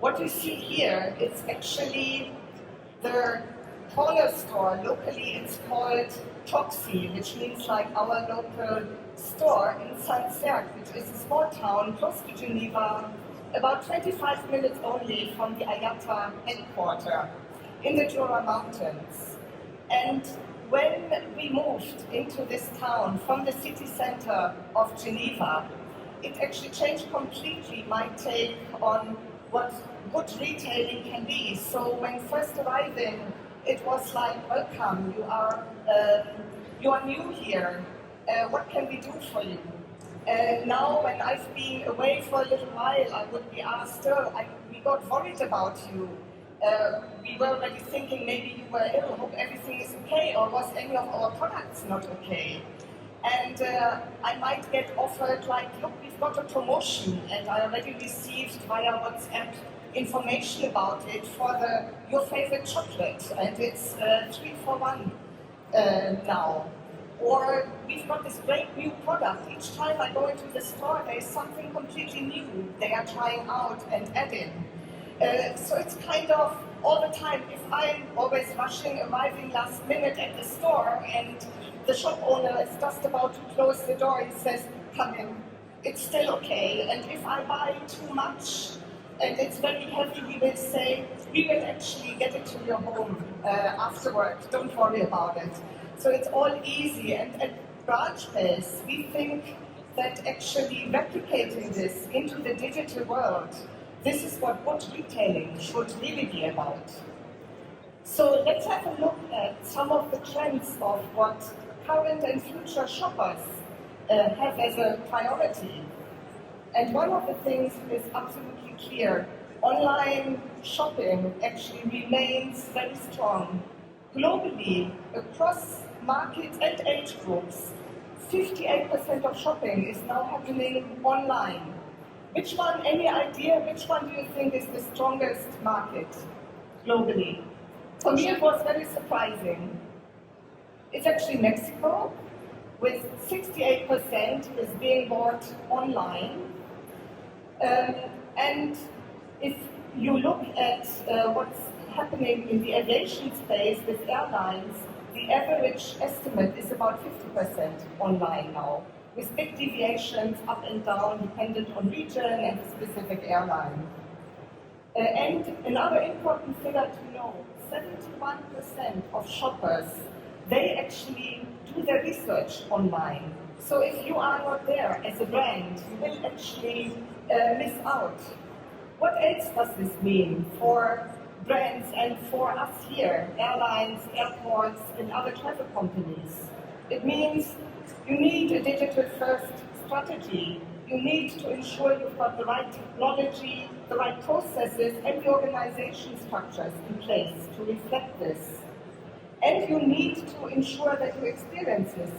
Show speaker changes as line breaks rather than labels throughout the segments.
What you see here is actually the corner store. Locally it's called Toxi, which means like our local store in Saint-Cergue, which is a small town close to Geneva, about 25 minutes only from the IATA headquarters in the Jura Mountains. And when we moved into this town from the city center of Geneva, it actually changed completely my take on what good retailing can be. So when first arriving, it was like, welcome, you are new here. What can we do for you? Now, when I've been away for a little while, I would be asked, we got worried about you. We were already thinking maybe you were ill, hope everything is okay, or was any of our products not okay? And I might get offered like, look, we've got a promotion, and I already received via WhatsApp information about it for your favorite chocolate, and it's 3 for 1 now. Or we've got this great new product. Each time I go into the store, there's something completely new they are trying out and adding. So it's kind of all the time. If I'm always rushing, arriving last minute at the store, and the shop owner is just about to close the door, he says, come in, it's still okay. And if I buy too much, and it's very heavy, he will say, we will actually get it to your home afterward, don't worry about it. So it's all easy, and at Branchspace, we think that actually replicating this into the digital world, this is what good retailing should really be about. So let's have a look at some of the trends of what current and future shoppers have as a priority. And one of the things is absolutely clear. Online shopping actually remains very strong. Globally, across markets and age groups, 58% of shopping is now happening online. Which one, any idea, which one do you think is the strongest market globally? For me, it was very surprising. It's actually Mexico, with 68% is being bought online. And if you look at what's happening in the aviation space with airlines, the average estimate is about 50% online now, with big deviations up and down dependent on region and the specific airline. And another important figure to know, 71% of shoppers, they actually do their research online. So if you are not there as a brand, you will actually miss out. What else does this mean for brands and for us here, airlines, airports, and other travel companies? It means you need a digital-first strategy. You need to ensure you've got the right technology, the right processes, and the organization structures in place to reflect this. And you need to ensure that your experiences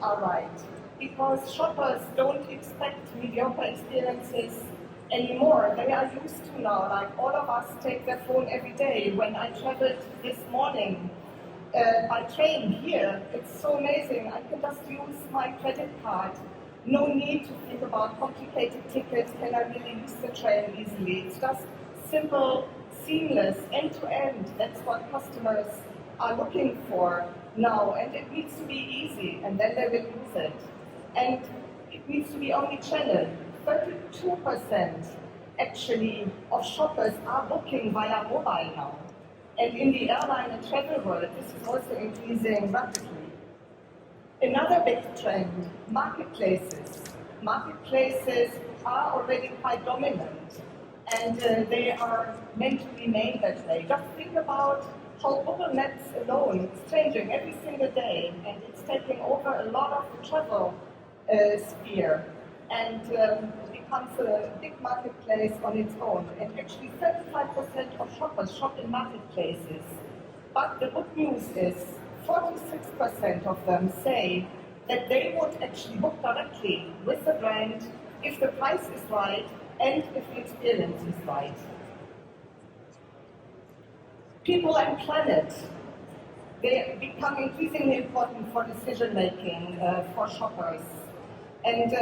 are right, because shoppers don't expect mediocre experiences anymore. They are used to now, like all of us take their phone every day. When I traveled this morning by train here, it's so amazing. I can just use my credit card. No need to think about complicated tickets. Can I really use the train easily? It's just simple, seamless, end-to-end. That's what customers are looking for now. And it needs to be easy, and then they will use it. And it needs to be omni-channel. 32% actually of shoppers are booking via mobile now. And in the airline and travel world, this is also increasing rapidly. Another big trend, marketplaces. Marketplaces are already quite dominant, and they are meant to remain that way. Just think about how Google Maps alone is changing every single day, and it's taking over a lot of the travel sphere, and becomes a big marketplace on its own. And actually 35% of shoppers shop in marketplaces. But the good news is 46% of them say that they would actually book directly with the brand if the price is right and if the experience is right. People and planet, they become increasingly important for decision making for shoppers. And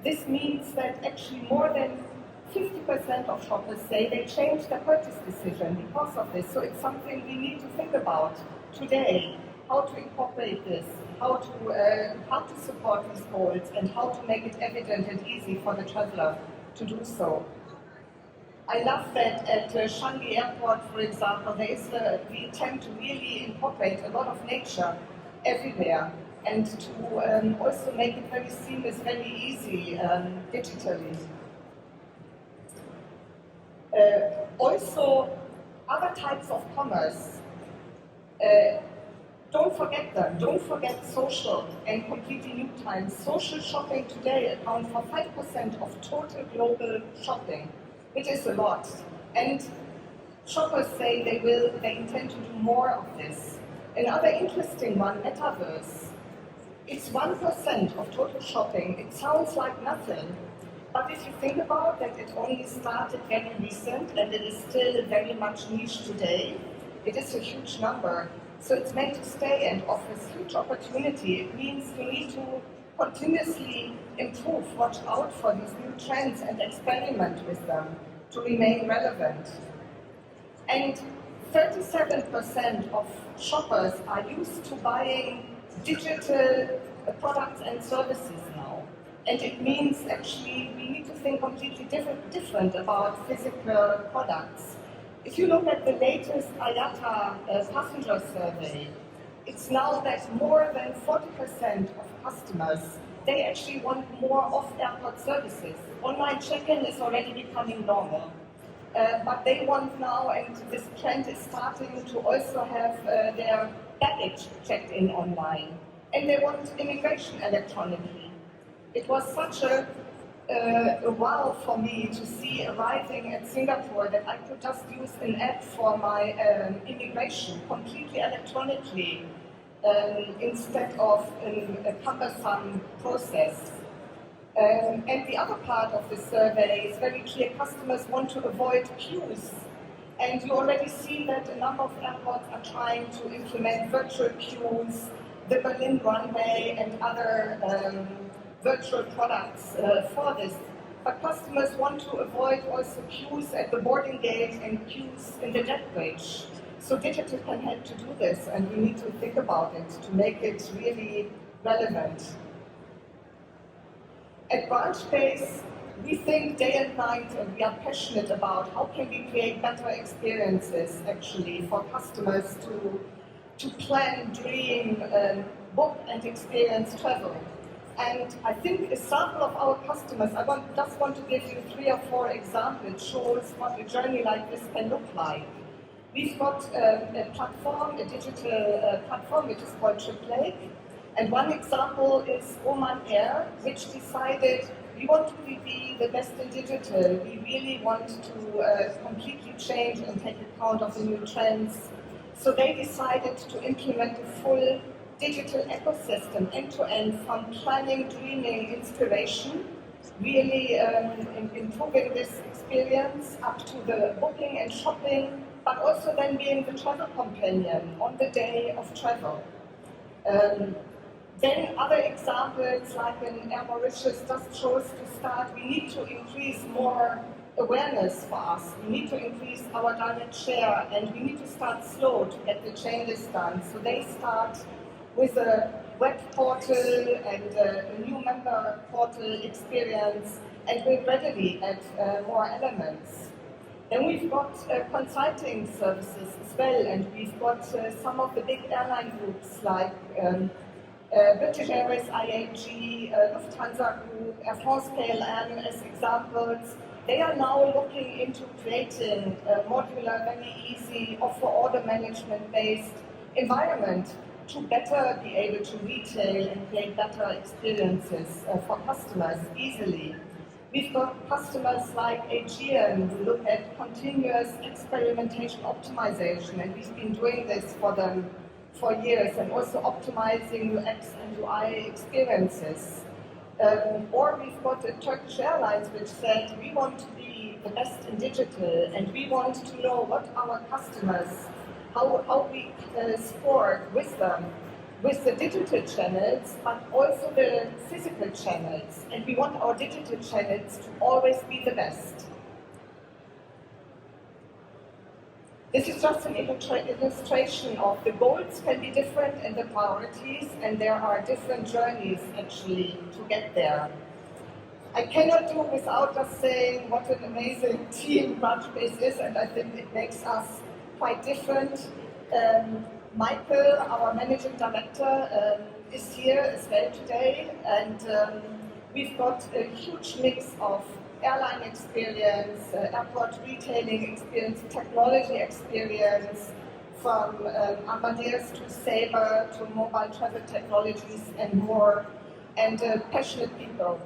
this means that actually more than 50% of shoppers say they changed their purchase decision because of this. So it's something we need to think about today, how to incorporate this, how to support these goals, and how to make it evident and easy for the traveler to do so. I love that at Changi Airport, for example, there is the attempt to really incorporate a lot of nature everywhere and to also make it very seamless, very easy digitally. Also, other types of commerce. Don't forget them. Don't forget social and completely new times. Social shopping today accounts for 5% of total global shopping, which is a lot. And shoppers say they intend to do more of this. Another interesting one, metaverse. It's 1% of total shopping. It sounds like nothing, but if you think about that, it only started very recent and it is still very much niche today. It is a huge number. So it's meant to stay and offers huge opportunity. It means you need to continuously improve, watch out for these new trends and experiment with them to remain relevant. And 37% of shoppers are used to buying digital products and services now. And it means actually we need to think completely different about physical products. If you look at the latest IATA passenger survey, it's now that more than 40% of customers, they actually want more off-airport services. Online check-in is already becoming normal. But they want now, and this trend is starting to also have their baggage checked in online. And they want immigration electronically. It was such a wow for me to see arriving at Singapore that I could just use an app for my immigration completely electronically instead of a cumbersome process. And the other part of the survey is very clear. Customers want to avoid queues. And you already see that a number of airports are trying to implement virtual queues, the Berlin runway and other virtual products for this. But customers want to avoid also queues at the boarding gate and queues in the jet bridge. So digital can help to do this, and we need to think about it to make it really relevant. At Branchspace, we think day and night, and we are passionate about how can we create better experiences actually for customers to plan, dream, book and experience travel. And I think a sample of our customers, just want to give you 3 or 4 examples, shows what a journey like this can look like. We've got a platform, a digital platform, which is called TripLake. And one example is Oman Air, which decided we want to be the best in digital. We really want to completely change and take account of the new trends. So they decided to implement a full digital ecosystem end-to-end from planning, dreaming, inspiration, really improving this experience up to the booking and shopping, but also then being the travel companion on the day of travel. Then other examples, like in Air Mauritius, just shows to start, we need to increase more awareness for us. We need to increase our direct share, and we need to start slow to get the changes done. So they start with a web portal and a new member portal experience, and we gradually add more elements. Then we've got consulting services as well, and we've got some of the big airline groups like British Airways, IAG, Lufthansa Group, Air France KLM as examples. They are now looking into creating a modular, very easy, offer order management-based environment to better be able to retail and create better experiences for customers easily. We've got customers like Aegean who look at continuous experimentation optimization, and we've been doing this for them for years, and also optimizing UX and UI experiences. Or we've got Turkish Airlines which said we want to be the best in digital, and we want to know what our customers, how we score with them, with the digital channels, but also the physical channels. And we want our digital channels to always be the best. This is just an illustration of the goals can be different and the priorities, and there are different journeys actually to get there. I cannot do without just saying what an amazing team Branchspace is, and I think it makes us quite different. Michael, our managing director, is here as well today, and we've got a huge mix of airline experience, airport retailing experience, technology experience, from Amadeus to Sabre to mobile travel technologies and more, and passionate people.